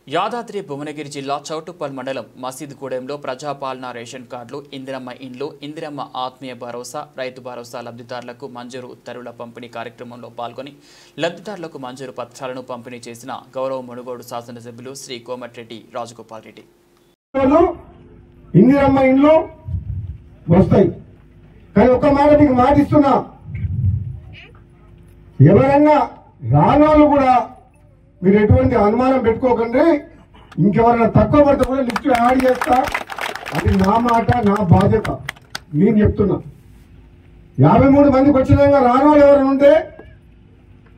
యాదాద్రి భువనగిరి జిల్లా చౌటుప్పల్ మండలం మసీద్గూడెంలో ప్రజాపాలన రేషన్ కార్డులు, ఇందిరమ్మ ఇండ్లు, ఇందిరమ్మ ఆత్మీయ భరోసా, రైతు భరోసా లబ్ధిదారులకు మంజూరు ఉత్తర్వుల పంపిణీ కార్యక్రమంలో పాల్గొని లబ్ధిదారులకు మంజూరు పత్రాలను పంపిణీ చేసిన గౌరవ మునుగోడు శాసనసభ్యులు శ్రీ కోమటిరెడ్డి రాజగోపాల్ రెడ్డి. ఇందిరమ్మ ఇండ్లు వస్తాయి, కానీ ఒక్క మాట మీకు మాటిస్తున్నా, ఎవరన్నా రానోళ్ళు కూడా మీరు ఎటువంటి అనుమానం పెట్టుకోకండి. ఇంకెవరైనా తక్కువ పడితే కూడా లిస్టు యాడ్ చేస్తా. అది నా మాట, నా బాధ్యత. నేను చెప్తున్నా, 53 మందికి వచ్చినాక రానోళ్ళు ఎవరైనా ఉంటే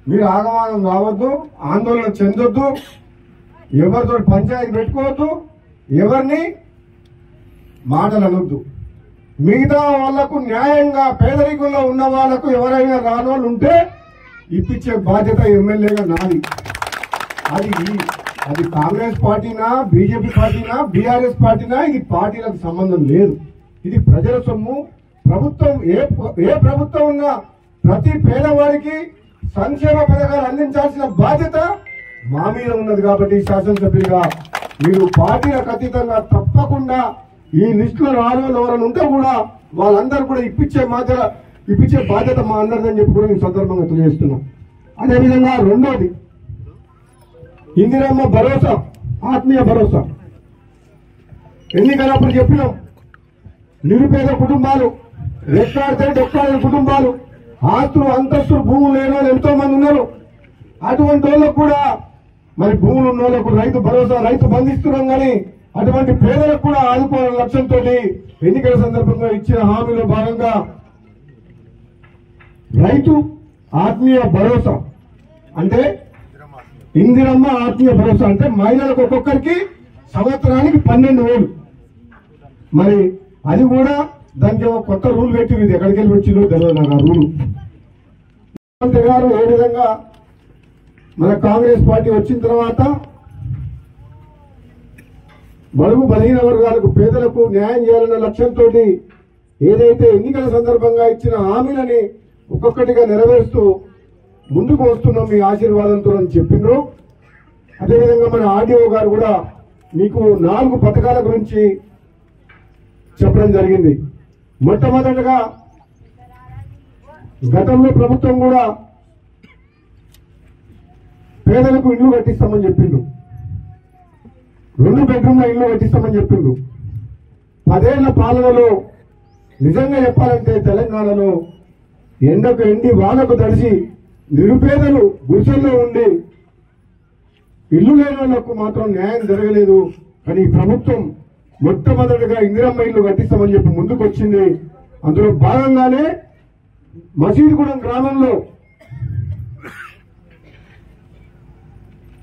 మీరు ఆగమానం కావద్దు, ఆందోళన చెందొద్దు, ఎవరితో పంచాయతీ పెట్టుకోవద్దు, ఎవరిని మాటలు అనొద్దు. మిగతా వాళ్లకు న్యాయంగా పేదరికంలో ఉన్న వాళ్లకు ఎవరైనా రానోళ్ళు ఉంటే ఇప్పించే బాధ్యత ఎమ్మెల్యేగా నాది. అది కాంగ్రెస్ పార్టీనా, బీజేపీ పార్టీనా, బీఆర్ఎస్ పార్టీనా, ఇది పార్టీలకు సంబంధం లేదు. ఇది ప్రజల సొమ్ము. ప్రభుత్వం ఏ ప్రభుత్వం ఉన్నా ప్రతి పేదవాడికి సంక్షేమ పథకాలు అందించాల్సిన బాధ్యత మా మీద ఉన్నది. కాబట్టి శాసనసభ్యులుగా మీరు పార్టీలకు అతీతంగా తప్పకుండా ఈ లిస్టులో రానోళ్ళు ఎవరైనా ఉంటే కూడా వాళ్ళందరూ కూడా ఇప్పించే బాధ్యత మా అందరిదని చెప్పి కూడా నేను సందర్భంగా తెలియజేస్తున్నాం. అదేవిధంగా రెండోది ఇందిరమ్మ భరోసా, ఆత్మీయ భరోసా. ఎన్నికలప్పుడు చెప్పినాం, నిరుపేద కుటుంబాలు, రెక్కాడితే డొక్కాడిన కుటుంబాలు, ఆస్తులు అంతస్తులు భూములు లేని వాళ్ళు ఎంతో మంది ఉన్నారు. అటువంటి వాళ్ళకు కూడా మరి భూములు ఉన్న వాళ్ళకు రైతు భరోసా, రైతు బంధిస్తున్నాం. కానీ అటువంటి పేదలకు కూడా ఆదుకోవాలనే లక్ష్యంతో ఎన్నికల సందర్భంగా ఇచ్చిన హామీలో భాగంగా రైతు ఆత్మీయ భరోసా అంటే ఇందిరమ్మ ఆత్మీయ భరోసా అంటే మహిళలకు ఒక్కొక్కరికి సంవత్సరానికి 12,000. మరి అది కూడా దానికి కొత్త రూల్ పెట్టి ఇది ఎక్కడికి వెళ్ళి వచ్చిందో తెలియదు నాకు ఆ రూలు. ముఖ్యమంత్రి గారు ఏ విధంగా మన కాంగ్రెస్ పార్టీ వచ్చిన తర్వాత బడుగు బలహీన వర్గాలకు, పేదలకు న్యాయం చేయాలన్న లక్ష్యంతో ఏదైతే ఎన్నికల సందర్భంగా ఇచ్చిన హామీలని ఒక్కొక్కటిగా నెరవేరుస్తూ ముందుకు వస్తున్నాం మీ ఆశీర్వాదంతో అని చెప్పిండ్రు. అదేవిధంగా మన ఆర్డీఓ గారు కూడా మీకు 4 పథకాల గురించి చెప్పడం జరిగింది. మొట్టమొదటిగా గతంలో ప్రభుత్వం కూడా పేదలకు ఇల్లు కట్టిస్తామని చెప్పిండ్రు, 2 బెడ్రూమ్ల ఇల్లు కట్టిస్తామని చెప్పిండ్రు. 10 ఏళ్ల పాలనలో నిజంగా చెప్పాలంటే తెలంగాణలో ఎండకు ఎండి వానకు తడిసి నిరుపేదలు గుడిసెల్లో ఉండి ఇల్లు లేని వాళ్లకు మాత్రం న్యాయం జరగలేదు. కానీ ఈ ప్రభుత్వం మొట్టమొదటిగా ఇందిరమ్మ ఇల్లు కట్టిస్తామని చెప్పి ముందుకు వచ్చింది. అందులో భాగంగానే మసీదుగూడెం గ్రామంలో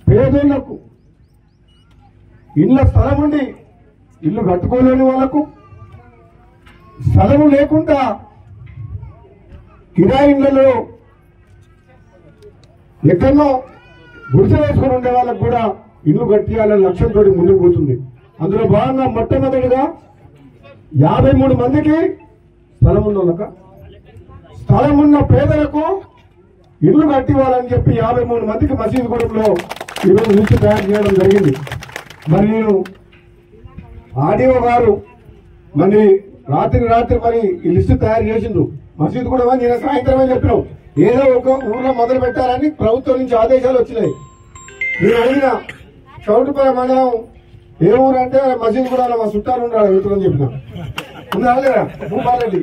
పేదోళ్లకు ఇళ్ల స్థలం ఉండి ఇల్లు కట్టుకోలేని వాళ్లకు, స్థలము లేకుండా కిరాయి ఇళ్లలో ఎక్కడో గుడిసె వేసుకొని ఉండే వాళ్ళకు కూడా ఇల్లు కట్టియాలనే లక్ష్యంతో ముందుకు పోతుంది. అందులో భాగంగా మొట్టమొదటిగా 53 మందికి స్థలం ఉన్న పేదలకు ఇల్లు కట్టివ్వాలని చెప్పి 53 మందికి మసీదుగూడెంలో ఈరోజు లిస్టు తయారు చేయడం జరిగింది. మరి నేను ఆర్డీఓ గారు మరి రాత్రి మరి ఈ లిస్టు తయారు చేసిండ్రు. మసీదుగూడెం అని నేను సాయంత్రమే చెప్పినాం, ఏదో ఒక ఊర్లో మొదలు పెట్టాలని ప్రభుత్వం నుంచి ఆదేశాలు వచ్చినాయి. నేను అడిగిన చౌటుపల్లి మండలం ఏ ఊరు అంటే మసీదుగూడెంలో మా చుట్టాలు ఉండాలి అని చెప్పిన. ఉందా భూపాల్ రెడ్డి